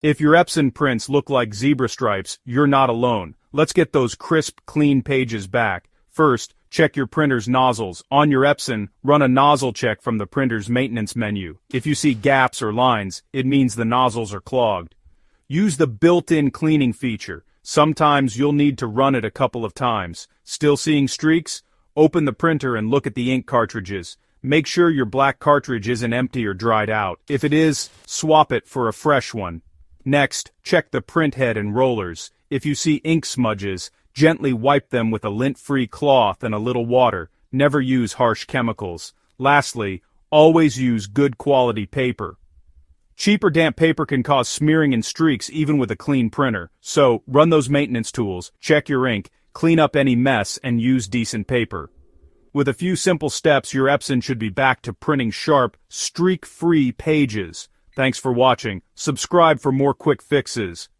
If your Epson prints look like zebra stripes, you're not alone. Let's get those crisp, clean pages back. First, check your printer's nozzles. On your Epson, run a nozzle check from the printer's maintenance menu. If you see gaps or lines, it means the nozzles are clogged. Use the built-in cleaning feature. Sometimes you'll need to run it a couple of times. Still seeing streaks? Open the printer and look at the ink cartridges. Make sure your black cartridge isn't empty or dried out. If it is, swap it for a fresh one. Next, check the print head and rollers. If you see ink smudges, gently wipe them with a lint-free cloth and a little water. Never use harsh chemicals. Lastly, always use good quality paper. Cheap or damp paper can cause smearing and streaks even with a clean printer. So, run those maintenance tools, check your ink, clean up any mess, and use decent paper. With a few simple steps, your Epson should be back to printing sharp, streak-free pages. Thanks for watching. Subscribe for more quick fixes.